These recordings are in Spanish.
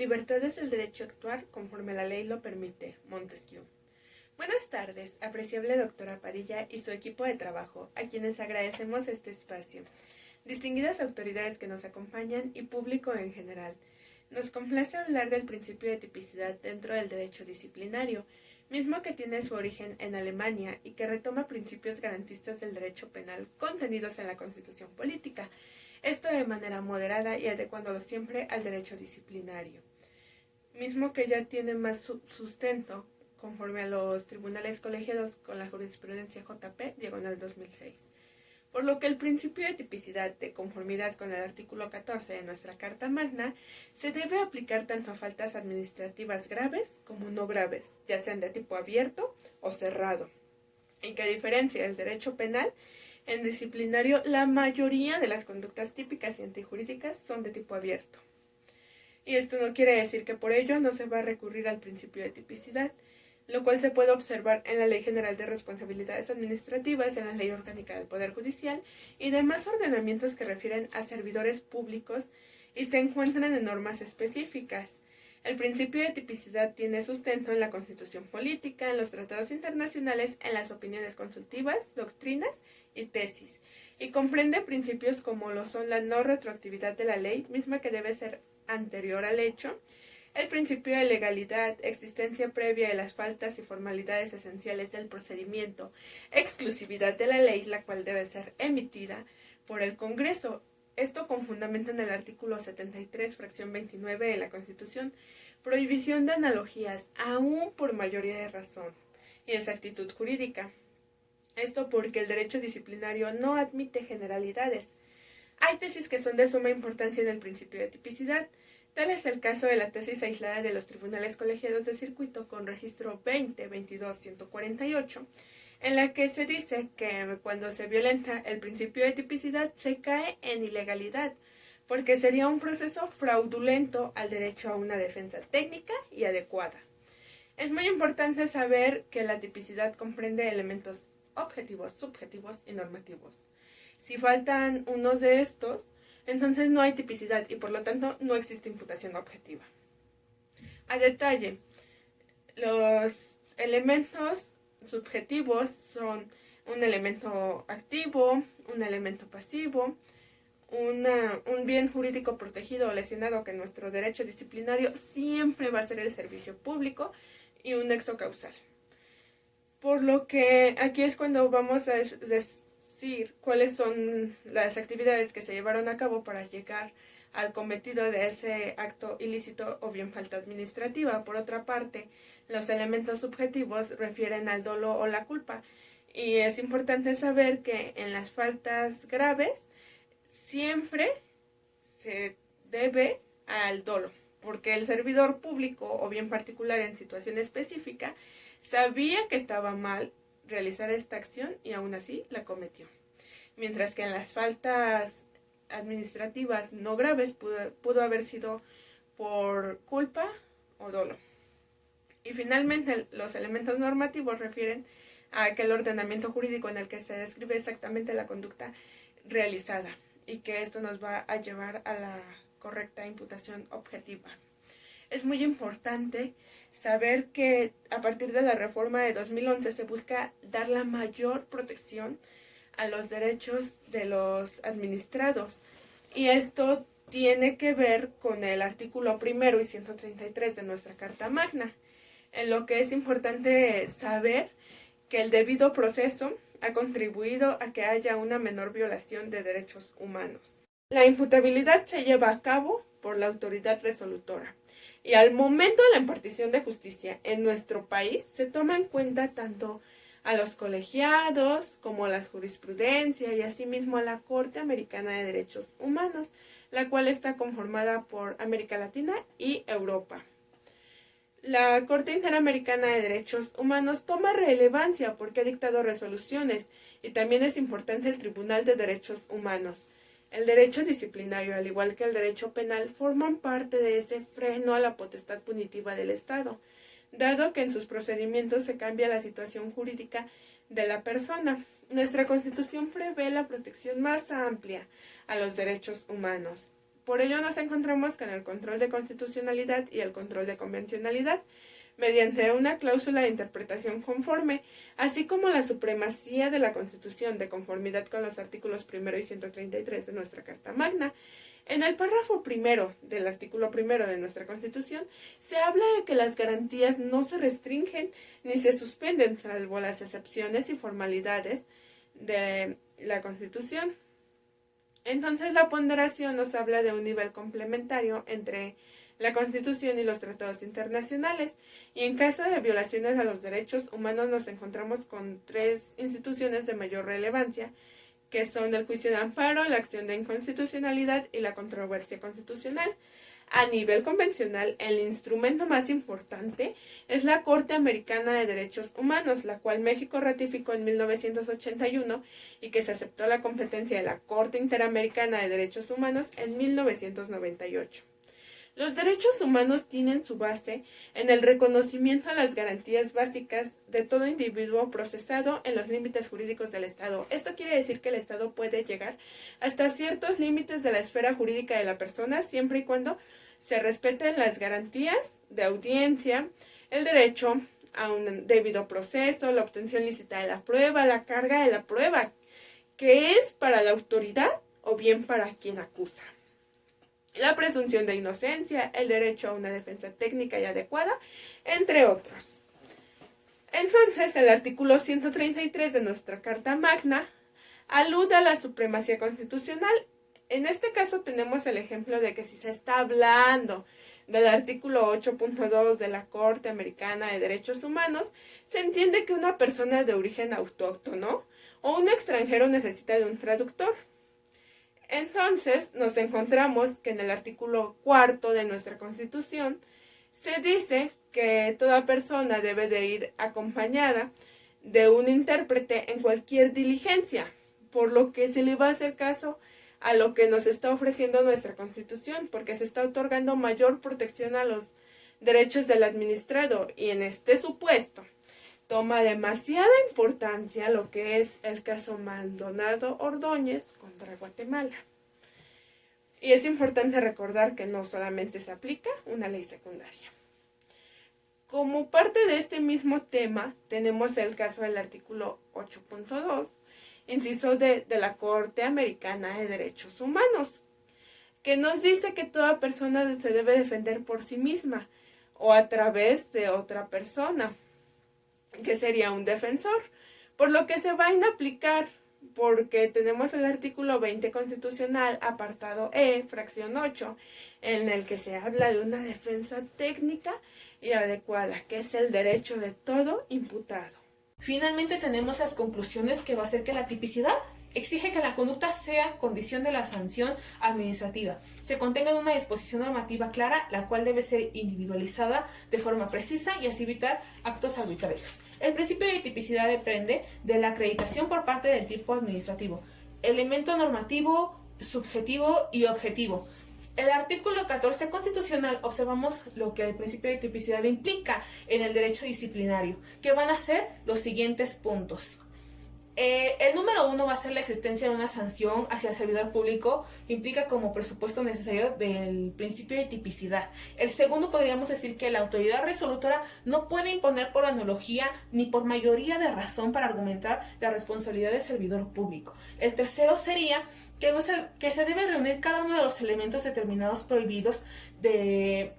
Libertad es el derecho a actuar conforme la ley lo permite. Montesquieu. Buenas tardes, apreciable doctora Padilla y su equipo de trabajo, a quienes agradecemos este espacio. Distinguidas autoridades que nos acompañan y público en general. Nos complace hablar del principio de tipicidad dentro del derecho disciplinario, mismo que tiene su origen en Alemania y que retoma principios garantistas del derecho penal contenidos en la Constitución política, esto de manera moderada y adecuándolo siempre al derecho disciplinario, mismo que ya tiene más sustento conforme a los tribunales colegiados con la jurisprudencia JP, diagonal 2006. Por lo que el principio de tipicidad, de conformidad con el artículo 14 de nuestra Carta Magna, se debe aplicar tanto a faltas administrativas graves como no graves, ya sean de tipo abierto o cerrado, y que a diferencia del derecho penal, en disciplinario la mayoría de las conductas típicas y antijurídicas son de tipo abierto. Y esto no quiere decir que por ello no se va a recurrir al principio de tipicidad, lo cual se puede observar en la Ley General de Responsabilidades Administrativas, en la Ley Orgánica del Poder Judicial y demás ordenamientos que refieren a servidores públicos y se encuentran en normas específicas. El principio de tipicidad tiene sustento en la Constitución política, en los tratados internacionales, en las opiniones consultivas, doctrinas y tesis, y comprende principios como lo son la no retroactividad de la ley, misma que debe ser anterior al hecho, el principio de legalidad, existencia previa de las faltas y formalidades esenciales del procedimiento, exclusividad de la ley, la cual debe ser emitida por el Congreso, esto con fundamento en el artículo 73, fracción 29 de la Constitución, prohibición de analogías, aún por mayoría de razón, y exactitud jurídica. Esto porque el derecho disciplinario no admite generalidades. Hay tesis que son de suma importancia en el principio de tipicidad. Tal es el caso de la tesis aislada de los tribunales colegiados de circuito con registro 20-22-148, en la que se dice que cuando se violenta el principio de tipicidad se cae en ilegalidad, porque sería un proceso fraudulento al derecho a una defensa técnica y adecuada. Es muy importante saber que la tipicidad comprende elementos objetivos, subjetivos y normativos. Si faltan unos de estos, entonces no hay tipicidad y por lo tanto no existe imputación objetiva. A detalle, los elementos subjetivos son un elemento activo, un elemento pasivo, un bien jurídico protegido o lesionado, que en nuestro derecho disciplinario siempre va a ser el servicio público, y un nexo causal. Por lo que aquí es cuando vamos a decir cuáles son las actividades que se llevaron a cabo para llegar al cometido de ese acto ilícito o bien falta administrativa. Por otra parte, los elementos subjetivos refieren al dolo o la culpa, y es importante saber que en las faltas graves siempre se debe al dolo, porque el servidor público o bien particular en situación específica sabía que estaba mal realizar esta acción y aún así la cometió. Mientras que en las faltas administrativas no graves pudo haber sido por culpa o dolo. Y finalmente los elementos normativos refieren a aquel ordenamiento jurídico en el que se describe exactamente la conducta realizada y que esto nos va a llevar a la correcta imputación objetiva. Es muy importante saber que a partir de la reforma de 2011 se busca dar la mayor protección a los derechos de los administrados, y esto tiene que ver con el artículo 1 y 133 de nuestra Carta Magna, en lo que es importante saber que el debido proceso ha contribuido a que haya una menor violación de derechos humanos. La imputabilidad se lleva a cabo por la autoridad resolutora, y al momento de la impartición de justicia en nuestro país se toma en cuenta tanto a los colegiados como a la jurisprudencia y asimismo a la Corte Americana de Derechos Humanos, la cual está conformada por América Latina y Europa. La Corte Interamericana de Derechos Humanos toma relevancia porque ha dictado resoluciones, y también es importante el Tribunal de Derechos Humanos. El derecho disciplinario, al igual que el derecho penal, forman parte de ese freno a la potestad punitiva del Estado, dado que en sus procedimientos se cambia la situación jurídica de la persona. Nuestra Constitución prevé la protección más amplia a los derechos humanos, Por ello nos encontramos con el control de constitucionalidad y el control de convencionalidad, mediante una cláusula de interpretación conforme, así como la supremacía de la Constitución de conformidad con los artículos 1 y 133 de nuestra Carta Magna. En el párrafo primero del artículo 1 de nuestra Constitución se habla de que las garantías no se restringen ni se suspenden, salvo las excepciones y formalidades de la Constitución. Entonces la ponderación nos habla de un nivel complementario entre la Constitución y los tratados internacionales, y en caso de violaciones a los derechos humanos nos encontramos con 3 instituciones de mayor relevancia, que son el juicio de amparo, la acción de inconstitucionalidad y la controversia constitucional. A nivel convencional, el instrumento más importante es la Corte Americana de Derechos Humanos, la cual México ratificó en 1981 y que se aceptó la competencia de la Corte Interamericana de Derechos Humanos en 1998. Los derechos humanos tienen su base en el reconocimiento a las garantías básicas de todo individuo procesado en los límites jurídicos del Estado. Esto quiere decir que el Estado puede llegar hasta ciertos límites de la esfera jurídica de la persona, siempre y cuando se respeten las garantías de audiencia, el derecho a un debido proceso, la obtención lícita de la prueba, la carga de la prueba, que es para la autoridad o bien para quien acusa, la presunción de inocencia, el derecho a una defensa técnica y adecuada, entre otros. Entonces, el artículo 133 de nuestra Carta Magna alude a la supremacía constitucional. En este caso tenemos el ejemplo de que si se está hablando del artículo 8.2 de la Corte Americana de Derechos Humanos, se entiende que una persona de origen autóctono o un extranjero necesita de un traductor. Entonces nos encontramos que en el artículo 4 de nuestra Constitución se dice que toda persona debe de ir acompañada de un intérprete en cualquier diligencia, por lo que se le va a hacer caso a lo que nos está ofreciendo nuestra Constitución, porque se está otorgando mayor protección a los derechos del administrado, y en este supuesto toma demasiada importancia lo que es el caso Maldonado Ordóñez contra Guatemala. Y es importante recordar que no solamente se aplica una ley secundaria. Como parte de este mismo tema, tenemos el caso del artículo 8.2, inciso de la Corte Americana de Derechos Humanos, que nos dice que toda persona se debe defender por sí misma o a través de otra persona, que sería un defensor, por lo que se va a inaplicar, porque tenemos el artículo 20 constitucional, apartado E, fracción 8, en el que se habla de una defensa técnica y adecuada, que es el derecho de todo imputado. Finalmente tenemos las conclusiones, que va a ser que la tipicidad exige que la conducta sea condición de la sanción administrativa. Se contenga en una disposición normativa clara, la cual debe ser individualizada de forma precisa y así evitar actos arbitrarios. El principio de tipicidad depende de la acreditación por parte del tipo administrativo, elemento normativo, subjetivo y objetivo. El artículo 14 constitucional observamos lo que el principio de tipicidad implica en el derecho disciplinario, que van a ser los siguientes puntos. El número 1 va a ser la existencia de una sanción hacia el servidor público, que implica como presupuesto necesario del principio de tipicidad. El segundo, podríamos decir que la autoridad resolutora no puede imponer por analogía ni por mayoría de razón para argumentar la responsabilidad del servidor público. El tercero sería que se debe reunir cada uno de los elementos determinados prohibidos de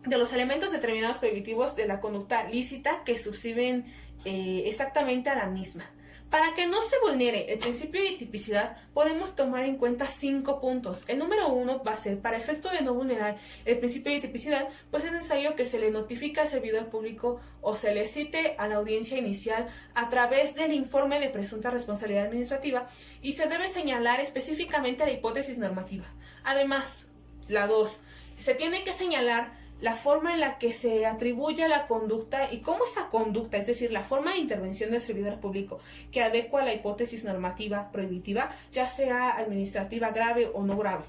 los elementos determinados prohibitivos de la conducta lícita que subsisten exactamente a la misma. Para que no se vulnere el principio de tipicidad, podemos tomar en cuenta 5 puntos. El número 1 va a ser, para efecto de no vulnerar el principio de tipicidad, pues es necesario que se le notifique al servidor público o se le cite a la audiencia inicial a través del informe de presunta responsabilidad administrativa, y se debe señalar específicamente la hipótesis normativa. Además, la 2, se tiene que señalar la forma en la que se atribuye la conducta y cómo esa conducta, es decir, la forma de intervención del servidor público que adecua a la hipótesis normativa prohibitiva, ya sea administrativa grave o no grave.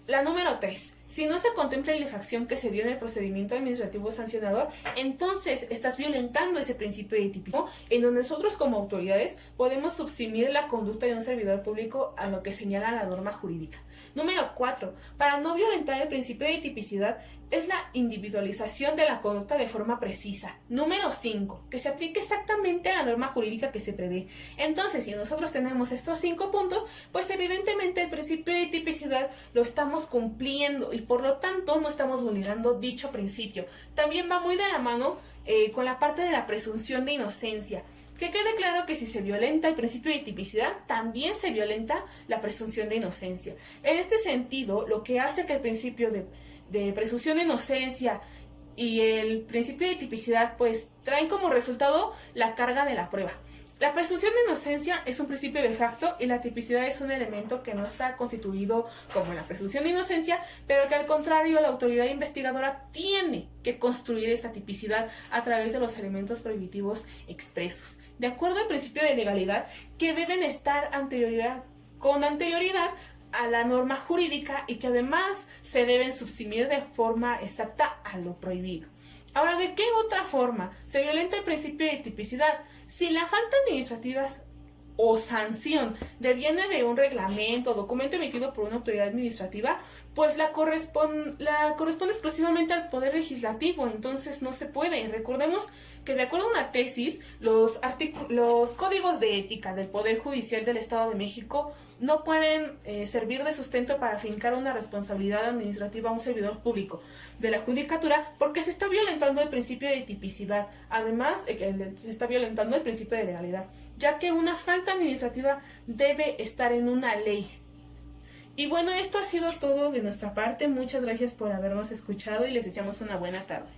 La número 3, Si no se contempla la infracción que se dio en el procedimiento administrativo sancionador, entonces estás violentando ese principio de tipismo, en donde nosotros como autoridades podemos subsumir la conducta de un servidor público a lo que señala la norma jurídica. Número 4. Para no violentar el principio de tipicidad es la individualización de la conducta de forma precisa. Número 5. Que se aplique exactamente a la norma jurídica que se prevé. Entonces, si nosotros tenemos estos 5 puntos, pues evidentemente el principio de tipicidad lo estamos cumpliendo y por lo tanto no estamos vulnerando dicho principio. También va muy de la mano con la parte de la presunción de inocencia. Que quede claro que si se violenta el principio de tipicidad, también se violenta la presunción de inocencia. En este sentido, lo que hace que el principio de presunción de inocencia y el principio de tipicidad pues traen como resultado la carga de la prueba. La presunción de inocencia es un principio de facto y la tipicidad es un elemento que no está constituido como la presunción de inocencia, pero que al contrario la autoridad investigadora tiene que construir esta tipicidad a través de los elementos prohibitivos expresos, de acuerdo al principio de legalidad, que deben estar con anterioridad a la norma jurídica y que además se deben subsumir de forma exacta a lo prohibido. Ahora, ¿de qué otra forma se violenta el principio de tipicidad? Si la falta administrativa o sanción deviene de un reglamento o documento emitido por una autoridad administrativa, pues la corresponde exclusivamente al Poder Legislativo, entonces no se puede. Recordemos que de acuerdo a una tesis, los códigos de ética del Poder Judicial del Estado de México no pueden servir de sustento para fincar una responsabilidad administrativa a un servidor público de la judicatura porque se está violentando el principio de tipicidad, además de que se está violentando el principio de legalidad, ya que una falta administrativa debe estar en una ley. Y bueno, esto ha sido todo de nuestra parte. Muchas gracias por habernos escuchado y les deseamos una buena tarde.